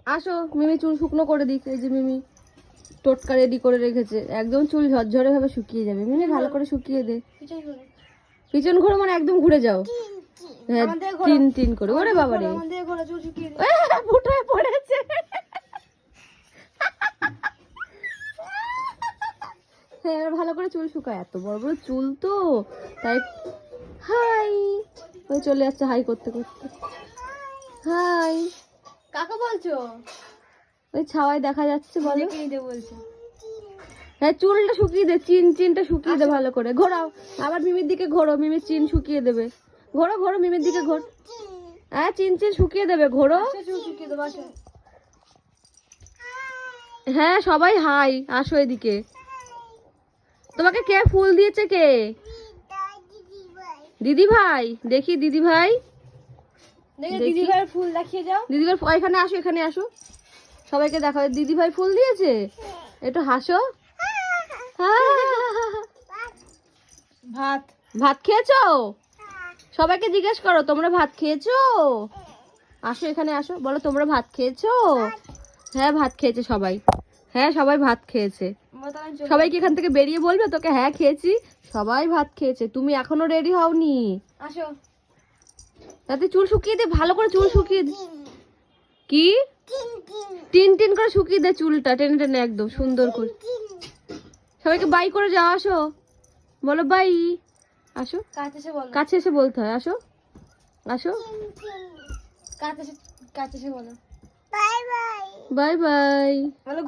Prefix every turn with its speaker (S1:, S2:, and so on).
S1: আসো মিমি চুল শুকনো করে দিক। এই যে মিমি টোটকা রেডি করে রেখেছে, একদম চুল ঝরঝরে ভাবে শুকিয়ে যাবে। মিমি ভালো করে শুকিয়ে দে। পিছন ঘোরো মানে একদম ঘুরে যাও। হ্যাঁ তিন তিন করে। ওরে বাবা রে ফুটোয় পড়েছে। হ্যাঁ এবার ভালো করে চুল শুকায়, এত বড় বড় চুল তো তাই। হাই ওই চলে যাচ্ছে হাই করতে করতে। হাই
S2: কাকে বলছো?
S1: ওই ছাওয়ায় দেখা যাচ্ছে বলো।
S2: দেখে নিতে বলছে।
S1: হ্যাঁ চুলটা শুকিয়ে দে, চিনটা শুকিয়ে দে ভালো করে। ঘোরাও আবার মিমির দিকে ঘোরো, মিমির চিন শুকিয়ে দেবে। ঘোরো ঘোরো মিমির দিকে ঘোর। হ্যাঁ চিন শুকিয়ে দেবে, ঘোরো।
S2: চুল শুকিয়ে দেবো আসো।
S1: হ্যাঁ সবাই হাই, আসো এদিকে। তোমাকে কে ফুল দিয়েছে? কে? দিদি ভাই। দেখি দিদি ভাই,
S2: দিদি ভাইয়ের ফুল দেখিয়ে যাও।
S1: দিদি ভাই এখানে আসো, এখানে আসো, সবাইকে দেখাও। দিদি ভাই ফুল দিয়েছে, একটু হাসো।
S2: ভাত
S1: ভাত খেয়েছো? সবাইকে জিজ্ঞেস করো তোমরা ভাত খেয়েছো? আসো এখানে আসো, বলো তোমরা ভাত খেয়েছো? হ্যাঁ ভাত খেয়েছে সবাই। হ্যাঁ সবাই ভাত খেয়েছে। সবাইকে এখান থেকে বেরিয়ে বলবে তোকে হ্যাঁ খেয়েছি। সবাই ভাত খেয়েছে, তুমি এখনো রেডি হওনি।
S2: আসো
S1: তাতে চুল শুকিয়ে দে ভালো করে, চুল শুকিয়ে দে। কি টিন টিন করে শুকিয়ে দে চুলটা, টেনে টেনে একদম সুন্দর করে। সবাইকে বাই করে যাও, আসো বলো বাই। আসো কাছে এসে বলতে হয়, আসো আসো।
S2: কাছে এসে বলো
S1: বাই বাই।
S2: বলো